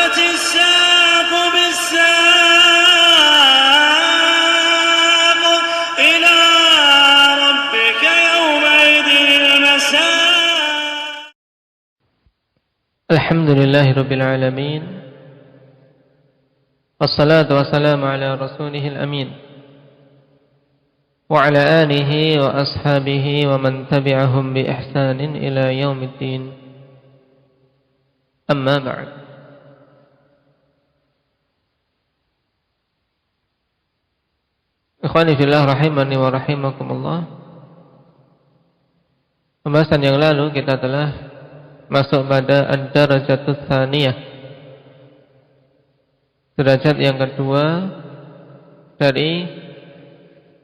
والتفت الساق بالساق إلى ربك يومئذ المساق. الحمد لله رب العالمين، والصلاة والسلام على رسوله الأمين وعلى آله وأصحابه ومن تبعهم بإحسان إلى يوم الدين. أما بعد. Ikhwani fillah rahimani wa rahimakumullah. Pembahasan yang lalu kita telah masuk pada ad-darajatus tsaniyah, derajat yang kedua dari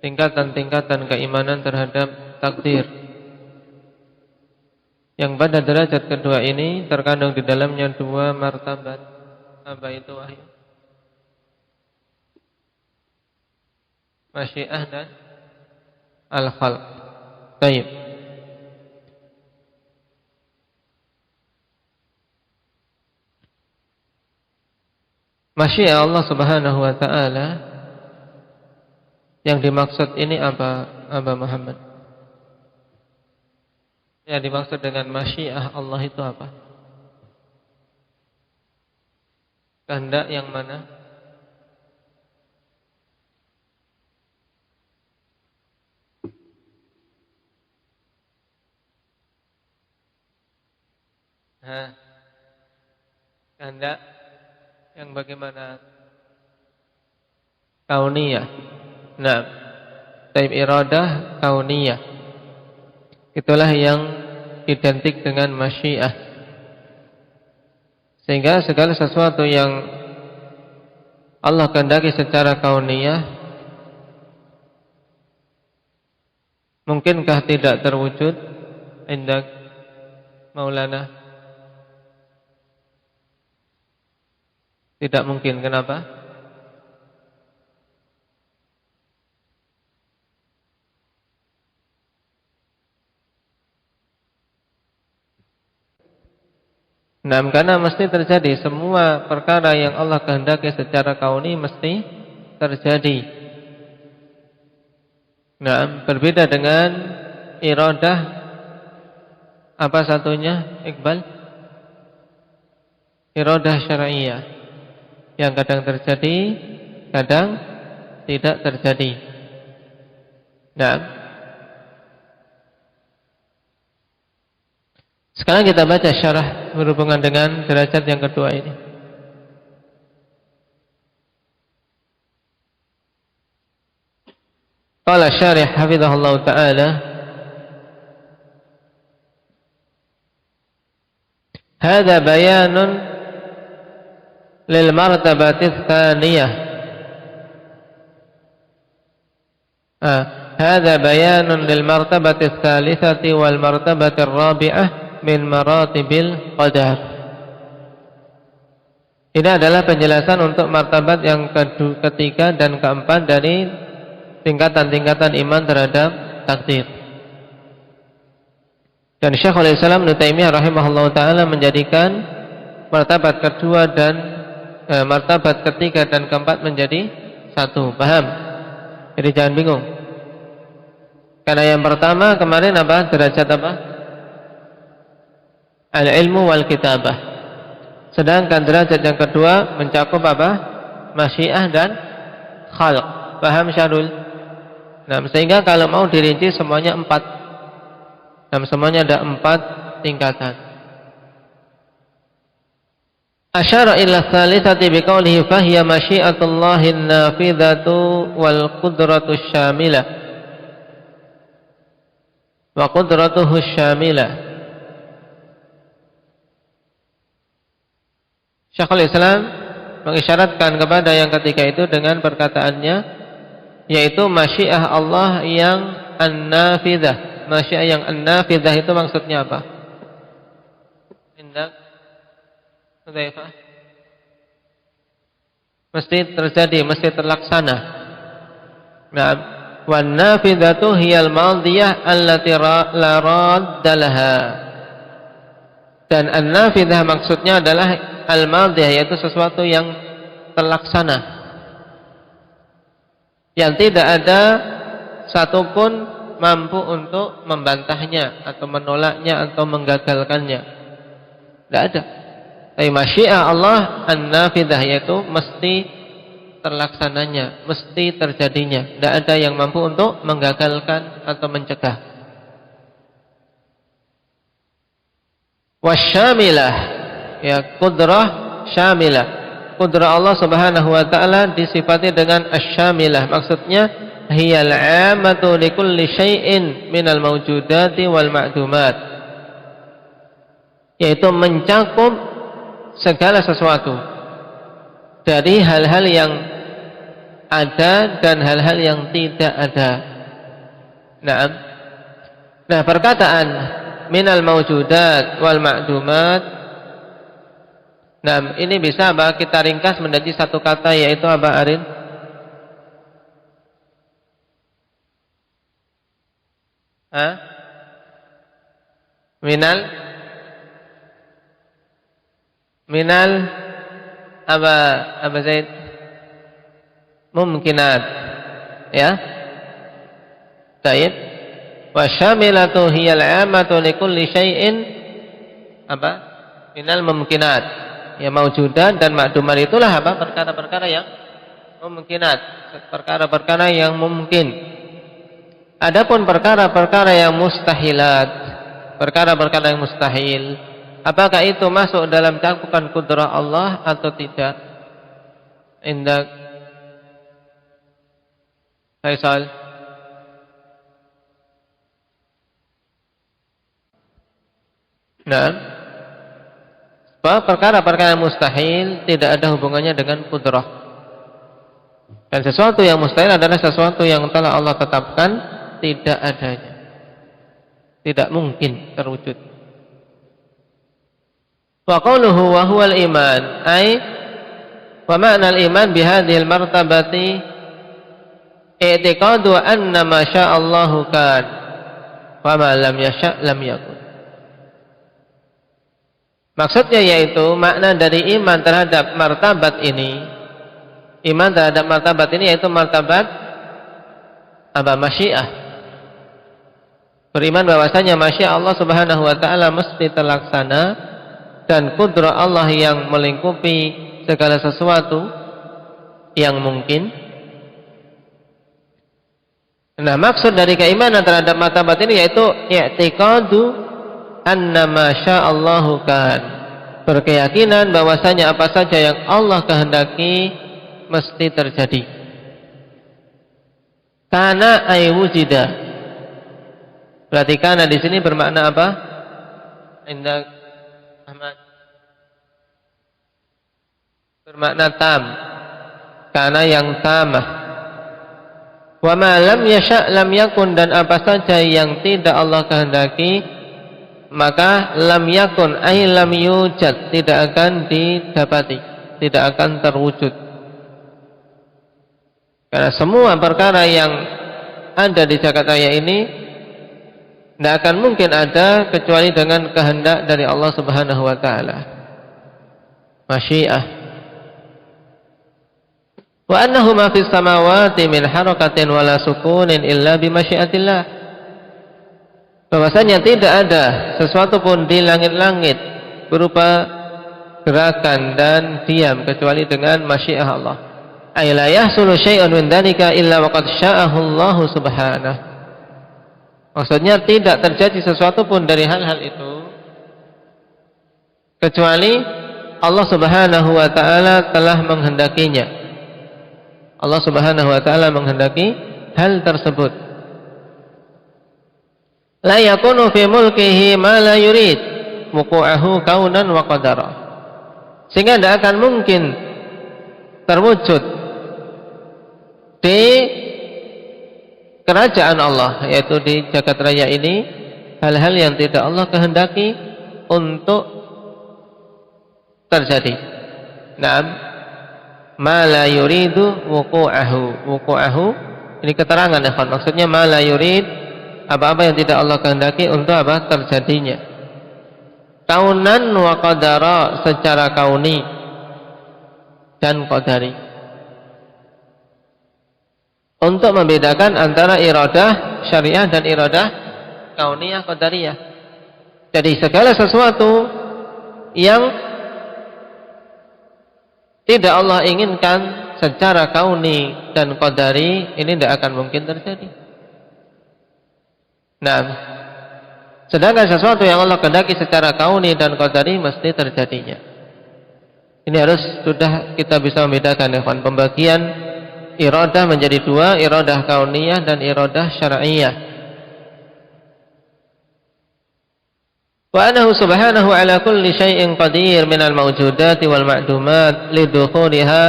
tingkatan-tingkatan keimanan terhadap takdir, yang pada derajat kedua ini terkandung di dalamnya dua martabat. Apa itu wahyu? Masyiah dan al-khalq. Baik. Masyiah Allah Subhanahu wa taala yang dimaksud ini apa, Aba Muhammad? Yang dimaksud dengan masyiah Allah itu apa? Kehendak yang mana? Kehendak yang bagaimana? Kauniyah. Nah, taib iradah kauniyah. Itulah yang identik dengan masyiah. Sehingga segala sesuatu yang Allah kehendaki secara kauniyah, mungkinkah tidak terwujud? Indak Maulana? Tidak mungkin. Kenapa? Nah, karena mesti terjadi. Semua perkara yang Allah kehendaki secara kauni mesti terjadi. Nah, berbeda dengan iradah. Apa satunya, Iqbal? Iradah syar'iyah, yang kadang terjadi, kadang tidak terjadi. Nah, sekarang kita baca syarah berhubungan dengan derajat yang kedua ini. Qala syarih hafizahullah ta'ala, hadza bayanun lil martabatis tsaniyah. Hadza bayanun lil martabatis tsalitsati wal martabatir rabi'ah min maratibil qadar. Ini adalah penjelasan untuk martabat yang ketiga dan keempat dari tingkatan-tingkatan iman terhadap takdir. Dan Syekhul Islam Ibnu Taimiyah rahimahullah ta'ala menjadikan martabat kedua dan martabat ketiga dan keempat menjadi satu. Paham? Jadi jangan bingung. Karena yang pertama kemarin apa? Derajat apa? Al-ilmu wal kitabah. Sedangkan derajat yang kedua mencakup apa? Masyiah dan khalq. Paham Syarul? Nah, sehingga kalau mau dirinci semuanya 4. Nah, semuanya ada 4 tingkatan. Asyara ila tsalitsati biqaulihi fahiya masyiatullahin nafidhatu wal qudratus syamilah wa qudratuhu syamilah. Syekhul Islam mengisyaratkan kepada yang ketiga itu dengan perkataannya, yaitu masyiah Allah yang an-nafidzah. Masyiah yang an-nafidzah itu maksudnya apa? Indak Hudzaifah? Mesti terjadi, mesti terlaksana. Nah, wan nafidzatu hiyal madiyah allati la radda laha. Dan an-nafidzah maksudnya adalah al-madhiyah, yaitu sesuatu yang terlaksana, yang tidak ada satupun mampu untuk membantahnya atau menolaknya atau menggagalkannya. Tidak ada. Tapi masyiah Allah an-nafidah, yaitu mesti terlaksananya, mesti terjadinya. Tidak ada yang mampu untuk menggagalkan atau mencegah. Wasyamilah, ya, qudrah syamilah. Qudrah Allah Subhanahu wa taala disifati dengan asyamilah. Maksudnya hiyal 'ammatu likulli syai'in minal mawjudati wal ma'dumat, yaitu mencakup segala sesuatu dari hal-hal yang ada dan hal-hal yang tidak ada. Nah, perkataan minal mawjudat wal ma'dumat, nah ini bisa kita ringkas menjadi satu kata, yaitu apa, Arin? Minal apa Zaid? Mumkinat, ya. Baik. Wa syamilatu hiyal 'ammatu likulli syai'in apa? Minal mumkinat. Ya, maujudan dan ma'dumat itulah apa? Perkara-perkara yang mumkinat, perkara-perkara yang mungkin. Adapun perkara-perkara yang mustahilat, perkara-perkara yang mustahil, apakah itu masuk dalam cakupan kudrah Allah atau tidak? Indak Faisal. Nah, perkara-perkara yang mustahil tidak ada hubungannya dengan kudrah. Dan sesuatu yang mustahil adalah sesuatu yang telah Allah tetapkan tidak adanya, tidak mungkin terwujud. Wa qawluhu wa huwal iman, ay wa ma'na al-iman bihadhihi al-martabati i'tiqadu anna ma sya'allahu kan wa ma lam yasha' lam yakun. Maksudnya yaitu makna dari iman terhadap martabat ini, iman terhadap martabat ini yaitu martabat apa? Masyiah. Beriman bahwasanya masyiah Allah Subhanahu wa taala mesti terlaksana dan kudrah Allah yang melingkupi segala sesuatu yang mungkin. Nah, maksud dari keimanan terhadap martabat ini yaitu i'tiqadu anna ma sya'allahu kan, berkeyakinan bahwasanya apa saja yang Allah kehendaki mesti terjadi. Kana ay wujida. Berarti kana di sini bermakna apa? Indah Ahmad. Bermakna tam. Kana yang tamah. Wa ma lam yasha' lam yakun, dan apa saja yang tidak Allah kehendaki maka lam yakun ay lam yujad, tidak akan didapati, tidak akan terwujud. Karena semua perkara yang ada di jagat raya ini tidak akan mungkin ada kecuali dengan kehendak dari Allah Subhanahu wa taala. Masyiah. Wa annahu ma fis samawati min harakatin wala sukunin illa bi masyiatillah. Bahwasanya tidak ada sesuatu pun di langit-langit berupa gerakan dan diam kecuali dengan masyiah Allah. Ay la yahsulu syai'un min dzalika illa waqad sya'ahu Allah Subhanahu. Maksudnya tidak terjadi sesuatu pun dari hal-hal itu kecuali Allah Subhanahu wa taala telah menghendakinya. Allah Subhanahu wa taala menghendaki hal tersebut. La yakunu fi mulkihi ma la yurid wuqu'ahu kaunan wa qadara. Sehingga tidak akan mungkin terwujud di kerajaan Allah, yaitu di jagat raya ini, hal-hal yang tidak Allah kehendaki untuk terjadi. Naam, ma la yuridu wuqu'ahu. Wuqu'ahu ini keterangan ya, maksudnya ma la yurid, apa-apa yang tidak Allah kehendaki untuk apa? Terjadinya. kaunan wa qadara, secara kauni dan qadari. Untuk membedakan antara iradah syariah dan iradah kauniyah qadariyah. Jadi segala sesuatu yang tidak Allah inginkan secara kauni dan qadari, ini tidak akan mungkin terjadi. Nah, sedangkan sesuatu yang Allah kehendaki secara kauni dan qadari mesti terjadinya. Ini harus sudah kita bisa membedakan ya, pembagian iradah menjadi dua, iradah kauniyah dan iradah syar'iyah. Wa annahu subhanahu ala kulli syai'in qadir minal mawjudati wal ma'dumat lidukhuliha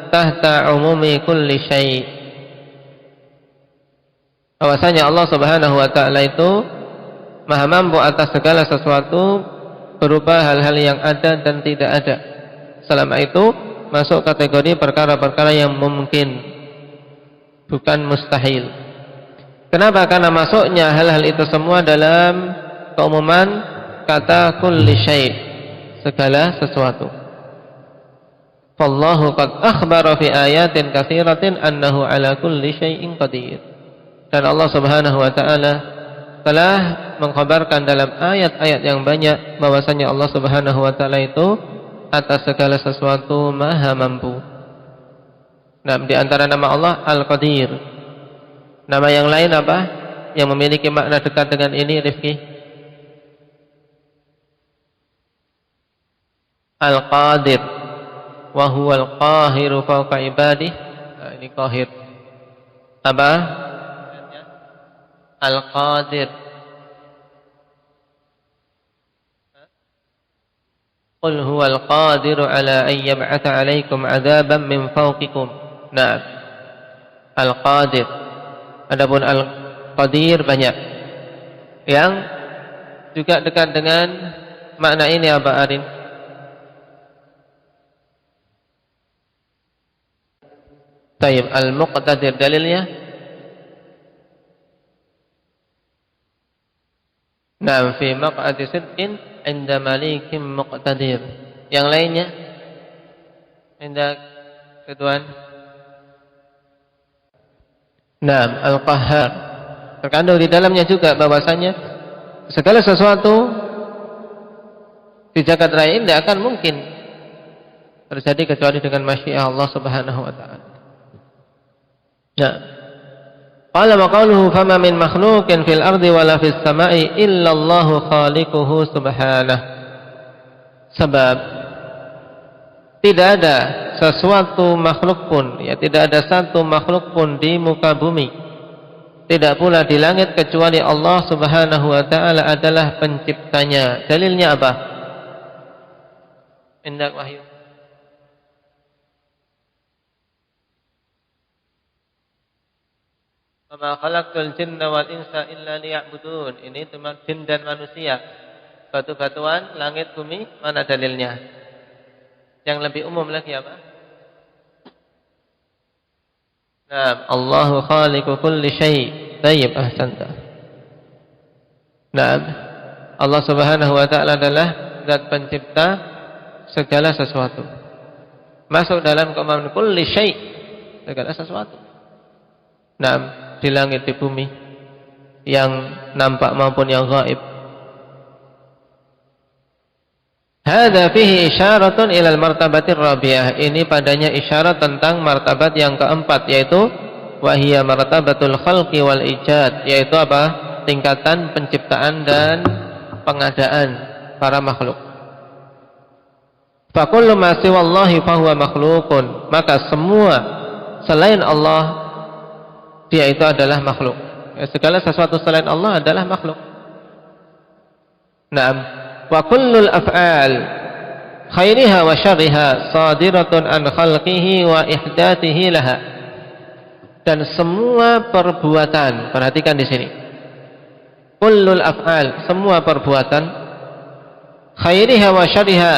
tahta umumi kulli syai'. Bahwasanya Allah Subhanahu wa taala itu Maha mampu atas segala sesuatu berupa hal-hal yang ada dan tidak ada. Selama itu masuk kategori perkara-perkara yang mungkin, bukan mustahil. Kenapa? Karena masuknya hal-hal itu semua dalam keumuman kata kulli syai', segala sesuatu. Fallahu qad akhbara fi ayatin katsiratin annahu ala kulli syai'in qadir. Dan Allah Subhanahu wa taala telah mengkhabarkan dalam ayat-ayat yang banyak bahwasanya Allah Subhanahu wa taala itu atas segala sesuatu maha mampu. Nah, di antara nama Allah Al-Qadir. Nama yang lain apa yang memiliki makna dekat dengan ini, Rifki? Al-Qadir, wa huwal qahiru fawqa ibadih. Nah, ini qahir. Apa? Al-Qadir. Qul huwal qadiru ala an yab'atha 'alaikum 'adzaban min fawqikum. Nah, Al-Qadir. Adapun Al-Qadir banyak yang juga dekat dengan makna ini apa, Arin? Tayyib, Al-Muqtadir dalilnya. Nah, fi maq'adi sidqin 'inda malikin muqtadir. Yang lainnya? Indah Ridwan. Nah, Al-Qahhar. Terkandung di dalamnya juga bahwasanya segala sesuatu di jagat raya ini tidak akan mungkin terjadi kecuali dengan masyiah Allah Subhanahu wa taala. Nah, qala wa qawluhu fama min makhluqin fil ardi wala fis sama'i illa Allahu khaliquhu subhanahu. Sebab tidak ada sesuatu makhluk pun, ya tidak ada satu makhluk pun di muka bumi, tidak pula di langit kecuali Allah Subhanahu wa taala adalah penciptanya. Dalilnya apa? Indak wahyu. Wa ma khalaqtul jinna wal insa illa liya'budun. Ini cuma jin dan manusia. Batu-batuan, langit, bumi, mana dalilnya? Yang lebih umum lagi apa? Nah, Allahu khaliqu kulli syai'. Tayyib, ahsanta. Nah, Allah Subhanahu wa taala adalah zat pencipta segala sesuatu. Masuk dalam keumaman kulli syai', segala sesuatu. Nah, di langit, di bumi, yang nampak maupun yang gaib. Hadza fihi isyaratun ilal martabatir rabi'ah. Ini padanya isyarat tentang martabat yang keempat, yaitu wahiyya martabatul khalqi wal ijad, yaitu apa? Tingkatan penciptaan dan pengadaan para makhluk. Fa kullu ma siwallahi fa huwa makhluqun. Maka semua selain Allah dia itu adalah makhluk. Segala sesuatu selain Allah adalah makhluk. Naam. Wa kullul af'al khairiha wa syarriha sadiratun an khalqihi wa ihdatsihi laha. Dan semua perbuatan, perhatikan di sini. Kullul af'al, semua perbuatan, khairiha wa syarriha,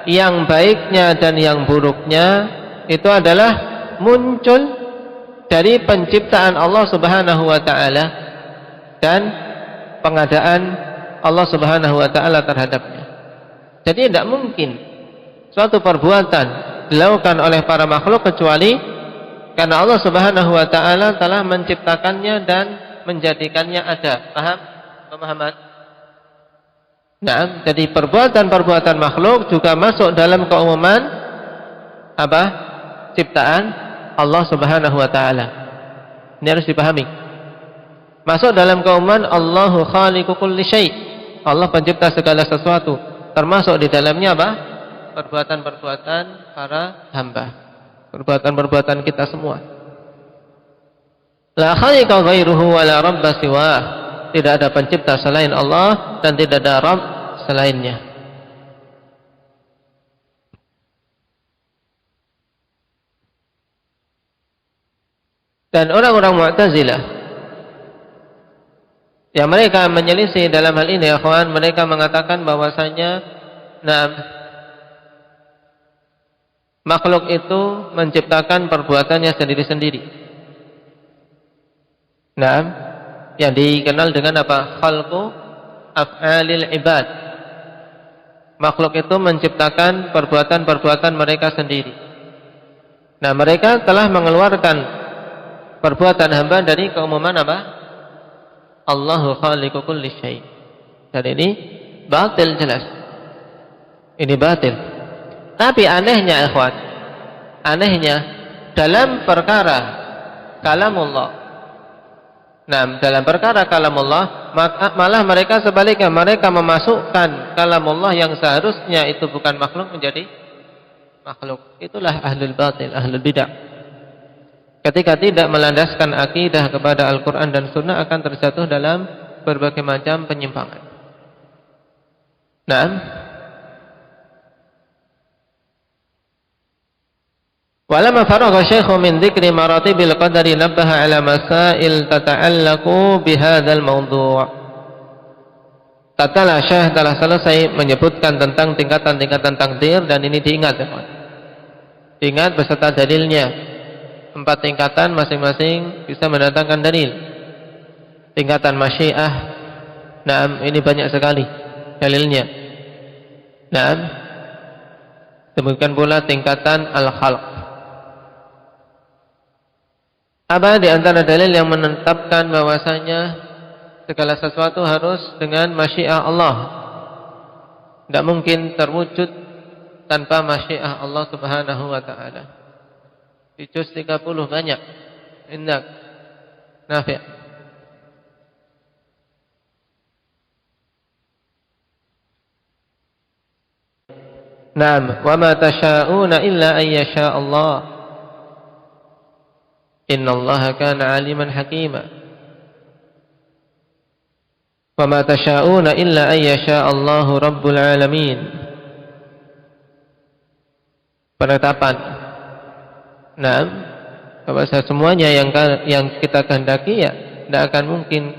yang baiknya dan yang buruknya itu adalah muncul dari penciptaan Allah Subhanahu wa taala dan pengadaan Allah Subhanahu wa taala terhadapnya. Jadi tidak mungkin suatu perbuatan dilakukan oleh para makhluk kecuali karena Allah Subhanahu wa taala telah menciptakannya dan menjadikannya ada. Paham? Pemahaman? Nah, jadi perbuatan-perbuatan makhluk juga masuk dalam keumuman apa? Ciptaan Allah Subhanahu wa taala. Ini harus dipahami. Masuk dalam keumuman Allahu khaliqu kulli syai'. Allah pencipta segala sesuatu, termasuk di dalamnya apa? Perbuatan-perbuatan para hamba. Perbuatan-perbuatan kita semua. La khaliqa ghairuhu wa la rabba siwah. Tidak ada pencipta selain Allah dan tidak ada Rabb selainnya. Dan orang-orang Mu'tazilah yang mereka menyelisih dalam hal ini, ya kawan, mereka mengatakan bahwasanya makhluk itu menciptakan perbuatannya sendiri-sendiri. Yang dikenal dengan apa? Khalqu af'alil ibad. Makhluk itu menciptakan perbuatan-perbuatan mereka sendiri. Nah, mereka telah mengeluarkan perbuatan hamba dari keumuman apa? Allahu khaliqu kulli syai'. Dan ini batil jelas. Ini batil. Tapi anehnya ikhwan, anehnya dalam perkara kalamullah. Nah, dalam perkara kalamullah malah mereka sebaliknya, mereka memasukkan kalamullah yang seharusnya itu bukan makhluk menjadi makhluk. Itulah ahlul batil, ahlul bid'ah. Ketika tidak melandaskan akidah kepada Al-Quran dan Sunnah akan terjatuh dalam berbagai macam penyimpangan. Nah, walamma faragha syekhu min dzikri maratibil qadari nabbaha ala masail tata'allaqu bihadzal mawdu'. Tatkala Syekh telah selesai menyebutkan tentang tingkatan-tingkatan takdir, dan ini diingat ya, diingat beserta dalilnya. 4 tingkatan masing-masing bisa mendatangkan dalil. Tingkatan masyiah, ini banyak sekali dalilnya. Demikian pula tingkatan al-khalq. Apa di antara dalil yang menetapkan bahwasanya segala sesuatu harus dengan masyiah Allah? Tidak mungkin terwujud tanpa masyiah Allah Subhanahu wa taala. Di juz 30 banyak. Indak Nafi'. Naam, wa ma tasha'una illa an yasha Allah. Innallaha kana 'aliman hakima. Wa ma tasha'una illa an yasha Allahu rabbul alamin. Penetapan. Bahwa semuanya yang kita kehendaki ya tidak akan mungkin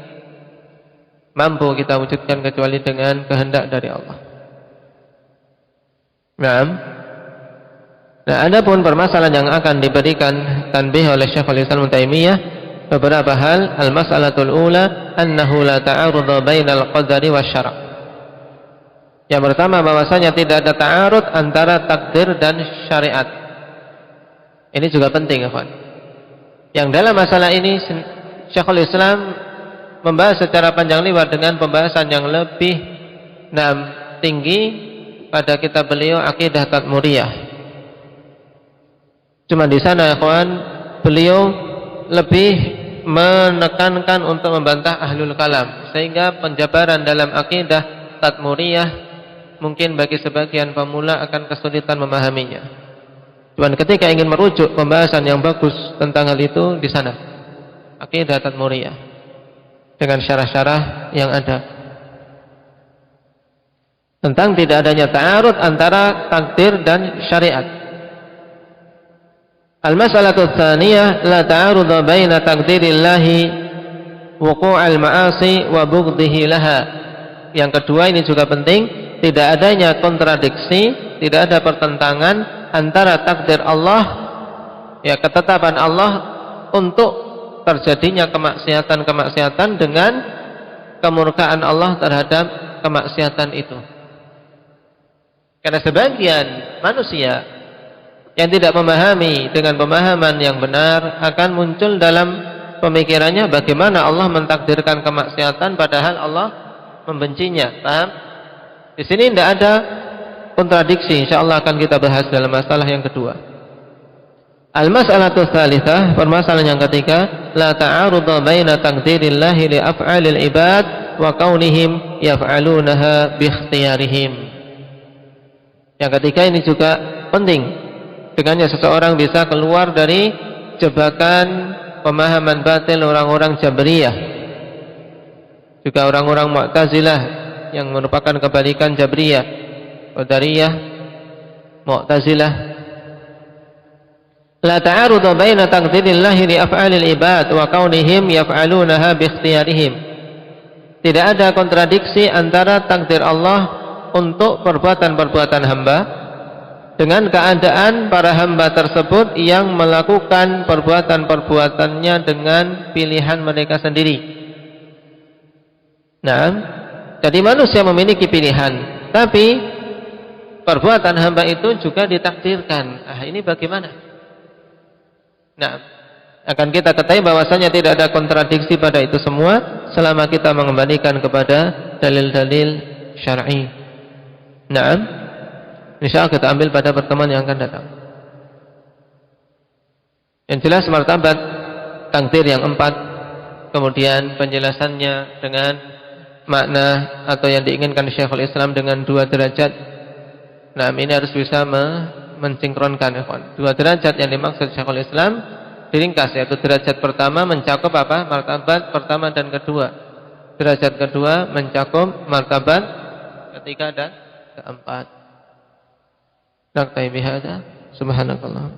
mampu kita wujudkan kecuali dengan kehendak dari Allah. Nah, adapun permasalahan yang akan diberikan tanbih oleh Syekhul Islam Ibnu Taimiyah beberapa hal. Al-mas'alatul ula annahu la ta'arud bainal qadari wasyara'. Yang pertama, bahwasanya tidak ada ta'arud antara takdir dan syariat. Ini juga penting, ya, kawan. Yang dalam masalah ini Syekhul Islam membahas secara panjang lebar dengan pembahasan yang lebih tinggi pada kitab beliau Aqidah Tadmuriyah. Cuma di sana, ya, kawan, beliau lebih menekankan untuk membantah ahlul kalam, sehingga penjabaran dalam Aqidah Tadmuriyah mungkin bagi sebagian pemula akan kesulitan memahaminya. Cuman ketika ingin merujuk pembahasan yang bagus tentang hal itu, di sana Aqidah Tadmuriyah dengan syarah-syarah yang ada tentang tidak adanya ta'arud antara takdir dan syariat. Al-mas'alatu tsaniyah la ta'arud baina takdirillahi wuqu'al ma'asi wa bughdhihi laha. Yang kedua, ini juga penting, tidak adanya kontradiksi, tidak ada pertentangan antara takdir Allah, ya, ketetapan Allah untuk terjadinya kemaksiatan-kemaksiatan dengan kemurkaan Allah terhadap kemaksiatan itu. Karena sebagian manusia yang tidak memahami dengan pemahaman yang benar akan muncul dalam pemikirannya bagaimana Allah mentakdirkan kemaksiatan padahal Allah membencinya. Paham? Di sini tidak ada kontradiksi. Insyaallah akan kita bahas dalam masalah yang kedua. Al-mas'alatu tsalitsah, permasalahan yang ketiga, la ta'arudha baina taqdirillahi li af'alil ibad wa kaunihim yaf'alunaha bi ikhtiyarihim. Yang ketiga ini juga penting. Dengannya seseorang bisa keluar dari jebakan pemahaman batil orang-orang Jabriyah, juga orang-orang Mu'tazilah yang merupakan kebalikan Jabriyah, Qadariyah, Mu'tazilah. La ta'arudha baina taqdirillahi li af'alil ibad wa kaunihim yaf'alunaha bi ikhtiyarihim. Tidak ada kontradiksi antara takdir Allah untuk perbuatan-perbuatan hamba dengan keadaan para hamba tersebut yang melakukan perbuatan-perbuatannya dengan pilihan mereka sendiri. Nah, jadi manusia memiliki pilihan, tapi perbuatan hamba itu juga ditakdirkan. Ini bagaimana? Nah, akan kita ketahui bahwasanya tidak ada kontradiksi pada itu semua selama kita mengembalikan kepada dalil-dalil syar'i. Nah, insyaallah kita ambil pada pertemuan yang akan datang. Yang jelas martabat takdir yang 4, kemudian penjelasannya dengan makna atau yang diinginkan Syekhul Islam dengan 2 derajat. Nah, ini harus bisa mensinkronkan, ikhwan. 2 derajat yang dimaksud Syekhul Islam diringkas, yaitu derajat pertama mencakup apa? Martabat pertama dan kedua. Derajat kedua mencakup martabat ketiga dan keempat. Naktai bihada. Subhanakallah.